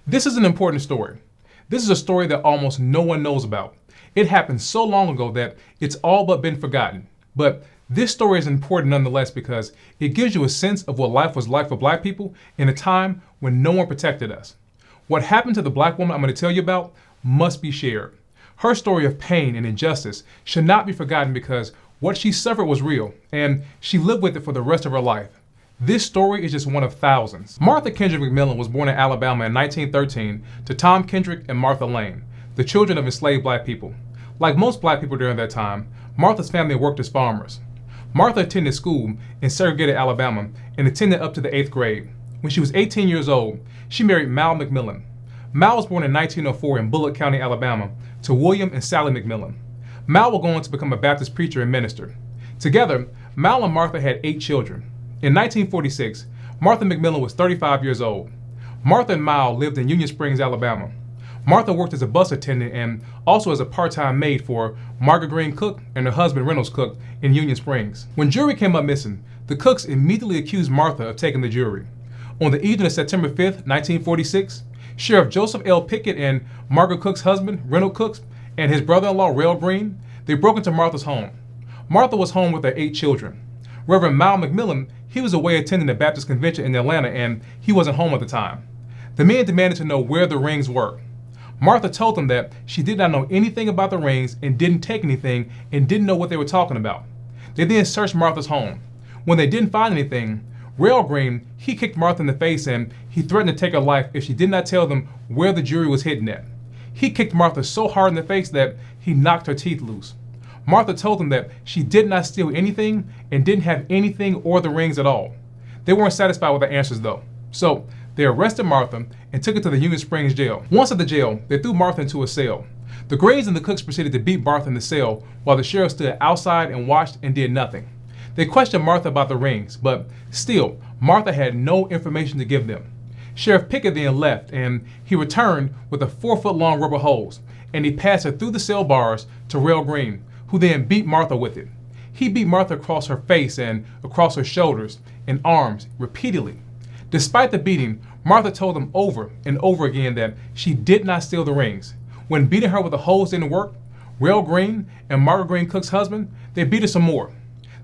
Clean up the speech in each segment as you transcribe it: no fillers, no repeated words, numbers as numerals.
This is an important story. This is a story that almost no one knows about. It happened so long ago that it's all but been forgotten. But this story is important nonetheless because it gives you a sense of what life was like for Black people in a time when no one protected us. What happened to the Black woman I'm going to tell you about must be shared. Her story of pain and injustice should not be forgotten because what she suffered was real, and she lived with it for the rest of her life. This story is just one of thousands. Martha Kendrick McMillan was born in Alabama in 1913 to Tom Kendrick and Martha Lane, the children of enslaved Black people. Like most Black people during that time, Martha's family worked as farmers. Martha attended school in Segregated, Alabama, and attended up to the 8th grade. When she was 18 years old, she married Mal McMillan. Mal was born in 1904 in Bullock County, Alabama, to William and Sally McMillan. Mal would go on to become a Baptist preacher and minister. Together, Mal and Martha had 8 children. In 1946, Martha McMillan was 35 years old. Martha and Mal lived in Union Springs, Alabama. Martha worked as a bus attendant and also as a part-time maid for Margaret Green Cook and her husband Reynolds Cook in Union Springs. When jewelry came up missing, the Cooks immediately accused Martha of taking the jewelry. On the evening of September 5th, 1946, Sheriff Joseph L. Pickett and Margaret Cook's husband, Reynolds Cook, and his brother-in-law, Rail Green, they broke into Martha's home. Martha was home with her 8 children. Reverend Mal McMillan, he was away attending the Baptist convention in Atlanta and he wasn't home at the time. The men demanded to know where the rings were. Martha told them that she did not know anything about the rings and didn't take anything and didn't know what they were talking about. They then searched Martha's home. When they didn't find anything, Rail Green, he kicked Martha in the face and he threatened to take her life if she did not tell them where the jewelry was hidden at. He kicked Martha so hard in the face that he knocked her teeth loose. Martha told them that she did not steal anything and didn't have anything or the rings at all. They weren't satisfied with the answers though. So they arrested Martha and took her to the Union Springs jail. Once at the jail, they threw Martha into a cell. The Greens and the Cooks proceeded to beat Martha in the cell while the sheriff stood outside and watched and did nothing. They questioned Martha about the rings, but still, Martha had no information to give them. Sheriff Pickett then left and he returned with a 4-foot-long rubber hose and he passed her through the cell bars to Rail Green, who then beat Martha with it. He beat Martha across her face and across her shoulders and arms repeatedly. Despite the beating, Martha told him over and over again that she did not steal the rings. When beating her with a hose didn't work, Rail Green and Margaret Green Cook's husband, they beat her some more.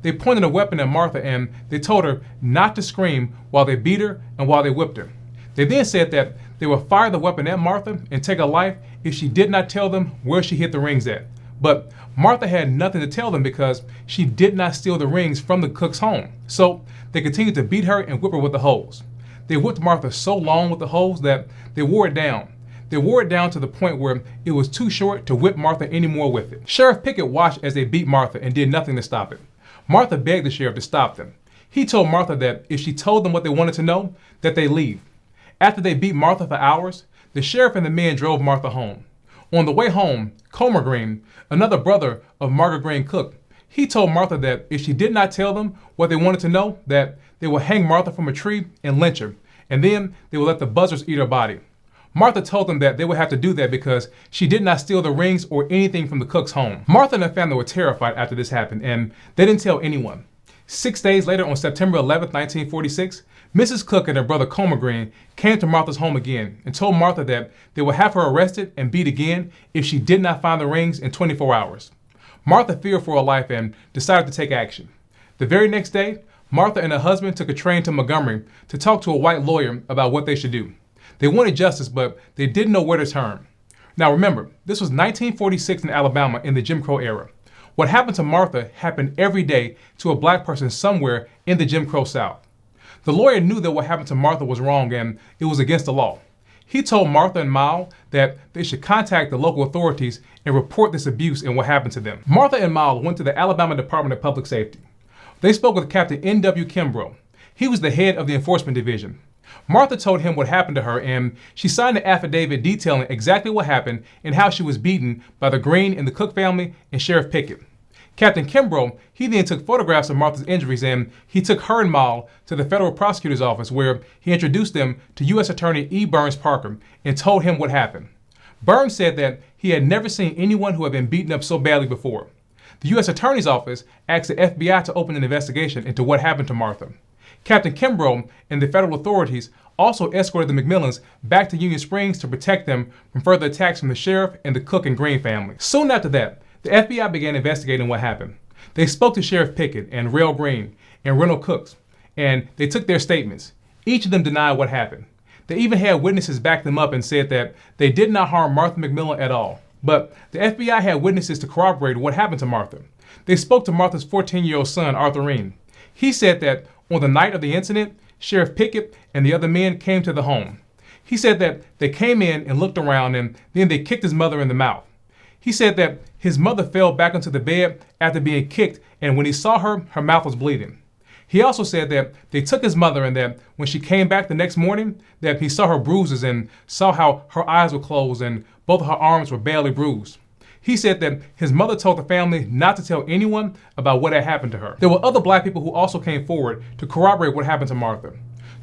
They pointed a weapon at Martha and they told her not to scream while they beat her and while they whipped her. They then said that they would fire the weapon at Martha and take her life if she did not tell them where she hid the rings at. But Martha had nothing to tell them because she did not steal the rings from the Cook's home. So they continued to beat her and whip her with the hose. They whipped Martha so long with the hose that they wore it down. They wore it down to the point where it was too short to whip Martha anymore with it. Sheriff Pickett watched as they beat Martha and did nothing to stop it. Martha begged the sheriff to stop them. He told Martha that if she told them what they wanted to know, that they leave. After they beat Martha for hours, the sheriff and the men drove Martha home. On the way home, Comer Green, another brother of Margaret Green Cook, he told Martha that if she did not tell them what they wanted to know, that they would hang Martha from a tree and lynch her, and then they would let the buzzards eat her body. Martha told them that they would have to do that because she did not steal the rings or anything from the Cook's home. Martha and her family were terrified after this happened, and they didn't tell anyone. 6 days later, on September 11, 1946, Mrs. Cook and her brother Comer Green came to Martha's home again and told Martha that they would have her arrested and beat again if she did not find the rings in 24 hours. Martha feared for her life and decided to take action. The very next day, Martha and her husband took a train to Montgomery to talk to a white lawyer about what they should do. They wanted justice, but they didn't know where to turn. Now remember, this was 1946 in Alabama in the Jim Crow era. What happened to Martha happened every day to a Black person somewhere in the Jim Crow South. The lawyer knew that what happened to Martha was wrong and it was against the law. He told Martha and Mal that they should contact the local authorities and report this abuse and what happened to them. Martha and Mal went to the Alabama Department of Public Safety. They spoke with Captain N.W. Kimbrough. He was the head of the enforcement division. Martha told him what happened to her and she signed an affidavit detailing exactly what happened and how she was beaten by the Green and the Cook family and Sheriff Pickett. Captain Kimbrough, he then took photographs of Martha's injuries and he took her and Mal to the federal prosecutor's office where he introduced them to U.S. Attorney E. Burns Parker and told him what happened. Burns said that he had never seen anyone who had been beaten up so badly before. The U.S. Attorney's office asked the FBI to open an investigation into what happened to Martha. Captain Kimbrough and the federal authorities also escorted the McMillan's back to Union Springs to protect them from further attacks from the sheriff and the Cook and Green family. Soon after that, the FBI began investigating what happened. They spoke to Sheriff Pickett and Rail Green and Reynold Cooks, and they took their statements. Each of them denied what happened. They even had witnesses back them up and said that they did not harm Martha McMillan at all. But the FBI had witnesses to corroborate what happened to Martha. They spoke to Martha's 14-year-old son, Arthur Reen. He said that on the night of the incident, Sheriff Pickett and the other men came to the home. He said that they came in and looked around and then they kicked his mother in the mouth. He said that his mother fell back into the bed after being kicked, and when he saw her, her mouth was bleeding. He also said that they took his mother and that when she came back the next morning, that he saw her bruises and saw how her eyes were closed and both of her arms were badly bruised. He said that his mother told the family not to tell anyone about what had happened to her. There were other black people who also came forward to corroborate what happened to Martha.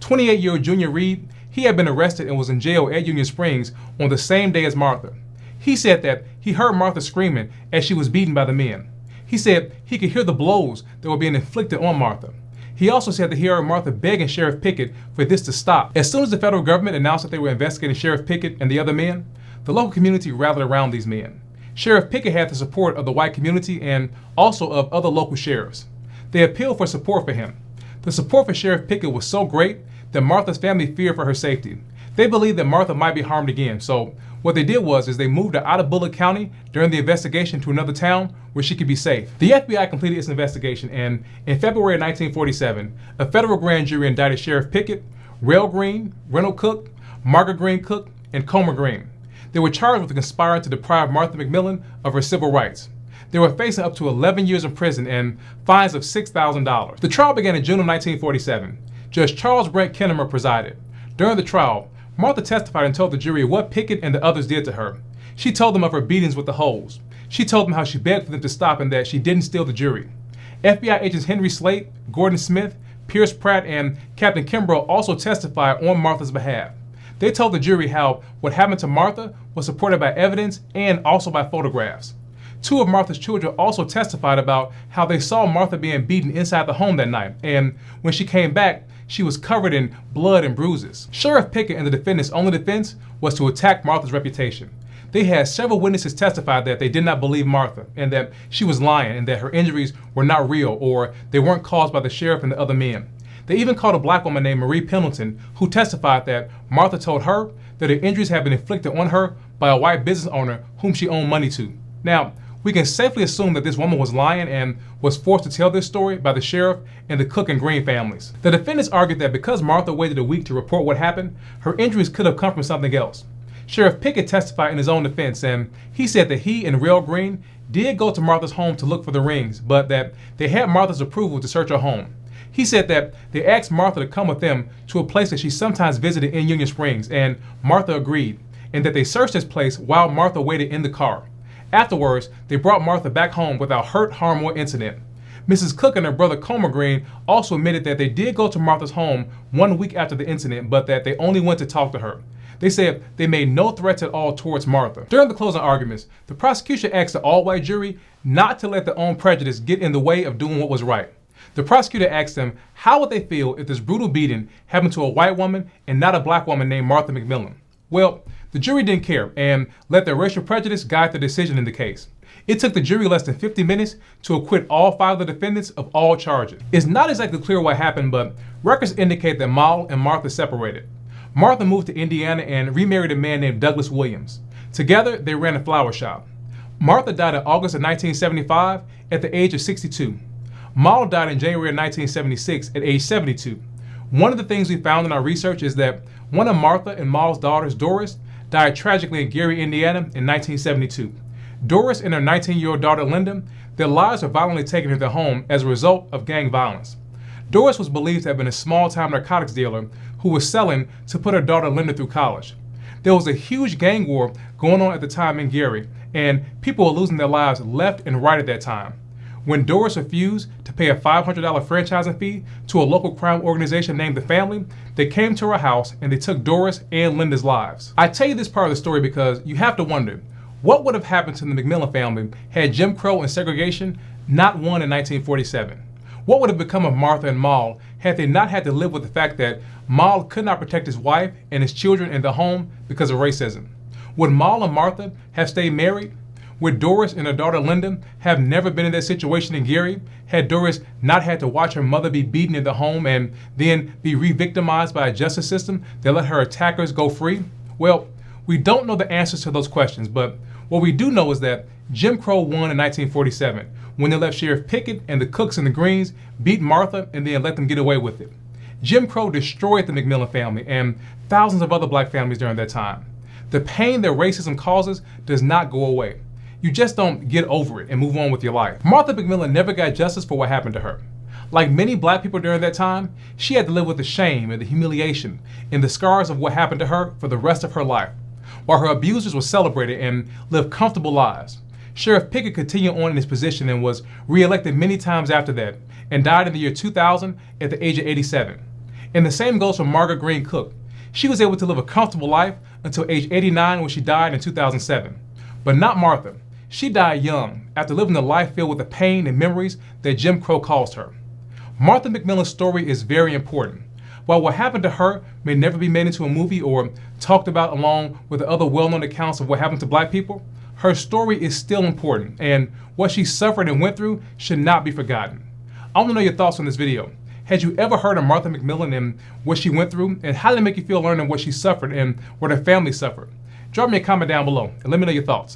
28-year-old Junior Reed, he had been arrested and was in jail at Union Springs on the same day as Martha. He said that he heard Martha screaming as she was beaten by the men. He said he could hear the blows that were being inflicted on Martha. He also said that he heard Martha begging Sheriff Pickett for this to stop. As soon as the federal government announced that they were investigating Sheriff Pickett and the other men, the local community rallied around these men. Sheriff Pickett had the support of the white community and also of other local sheriffs. They appealed for support for him. The support for Sheriff Pickett was so great that Martha's family feared for her safety. They believed that Martha might be harmed again, so what they did was they moved her out of Bullitt County during the investigation to another town where she could be safe. The FBI completed its investigation, and in February of 1947, a federal grand jury indicted Sheriff Pickett, Rail Green, Reynold Cook, Margaret Green Cook, and Comer Green. They were charged with conspiring to deprive Martha McMillan of her civil rights. They were facing up to 11 years in prison and fines of $6,000. The trial began in June of 1947. Judge Charles Brent Kennemer presided. During the trial, Martha testified and told the jury what Pickett and the others did to her. She told them of her beatings with the hose. She told them how she begged for them to stop and that she didn't steal the jury. FBI agents Henry Slate, Gordon Smith, Pierce Pratt, and Captain Kimbrough also testified on Martha's behalf. They told the jury how what happened to Martha was supported by evidence and also by photographs. Two of Martha's children also testified about how they saw Martha being beaten inside the home that night, and when she came back, she was covered in blood and bruises. Sheriff Pickett and the defendant's only defense was to attack Martha's reputation. They had several witnesses testify that they did not believe Martha and that she was lying and that her injuries were not real or they weren't caused by the sheriff and the other men. They even called a black woman named Marie Pendleton who testified that Martha told her that her injuries had been inflicted on her by a white business owner whom she owed money to. Now, we can safely assume that this woman was lying and was forced to tell this story by the sheriff and the Cook and Green families. The defendants argued that because Martha waited a week to report what happened, her injuries could have come from something else. Sheriff Pickett testified in his own defense, and he said that he and Rail Green did go to Martha's home to look for the rings, but that they had Martha's approval to search her home. He said that they asked Martha to come with them to a place that she sometimes visited in Union Springs, and Martha agreed, and that they searched this place while Martha waited in the car. Afterwards, they brought Martha back home without hurt, harm, or incident. Mrs. Cook and her brother Comer Green also admitted that they did go to Martha's home 1 week after the incident, but that they only went to talk to her. They said they made no threats at all towards Martha. During the closing arguments, the prosecution asked the all-white jury not to let their own prejudice get in the way of doing what was right. The prosecutor asked them how would they feel if this brutal beating happened to a white woman and not a black woman named Martha McMillan. Well, the jury didn't care and let their racial prejudice guide the decision in the case. It took the jury less than 50 minutes to acquit all 5 of the defendants of all charges. It's not exactly clear what happened, but records indicate that Mal and Martha separated. Martha moved to Indiana and remarried a man named Douglas Williams. Together, they ran a flower shop. Martha died in August of 1975 at the age of 62. Mal died in January of 1976 at age 72. One of the things we found in our research is that one of Martha and Mal's daughters, Doris, died tragically in Gary, Indiana in 1972. Doris and her 19-year-old daughter, Linda, their lives were violently taken from their home as a result of gang violence. Doris was believed to have been a small-time narcotics dealer who was selling to put her daughter Linda through college. There was a huge gang war going on at the time in Gary, and people were losing their lives left and right at that time. When Doris refused to pay a $500 franchising fee to a local crime organization named The Family, they came to her house and they took Doris and Linda's lives. I tell you this part of the story because you have to wonder, what would have happened to the McMillan family had Jim Crow and segregation not won in 1947? What would have become of Martha and Mal had had they not had to live with the fact that Mal could not protect his wife and his children in the home because of racism? Would Mal and Martha have stayed married? Would Doris and her daughter Linda have never been in that situation in Gary had Doris not had to watch her mother be beaten in the home and then be re-victimized by a justice system that let her attackers go free? Well, we don't know the answers to those questions, but what we do know is that Jim Crow won in 1947 when they let Sheriff Pickett and the Cooks and the Greens beat Martha and then let them get away with it. Jim Crow destroyed the McMillan family and thousands of other black families during that time. The pain that racism causes does not go away. You just don't get over it and move on with your life. Martha McMillan never got justice for what happened to her. Like many black people during that time, she had to live with the shame and the humiliation and the scars of what happened to her for the rest of her life, while her abusers were celebrated and lived comfortable lives. Sheriff Pickett continued on in his position and was reelected many times after that, and died in the year 2000 at the age of 87. And the same goes for Margaret Green Cook. She was able to live a comfortable life until age 89 when she died in 2007. But not Martha. She died young after living a life filled with the pain and memories that Jim Crow caused her. Martha McMillan's story is very important. While what happened to her may never be made into a movie or talked about along with the other well-known accounts of what happened to black people, her story is still important, and what she suffered and went through should not be forgotten. I want to know your thoughts on this video. Had you ever heard of Martha McMillan and what she went through, and how did it make you feel learning what she suffered and what her family suffered? Drop me a comment down below and let me know your thoughts.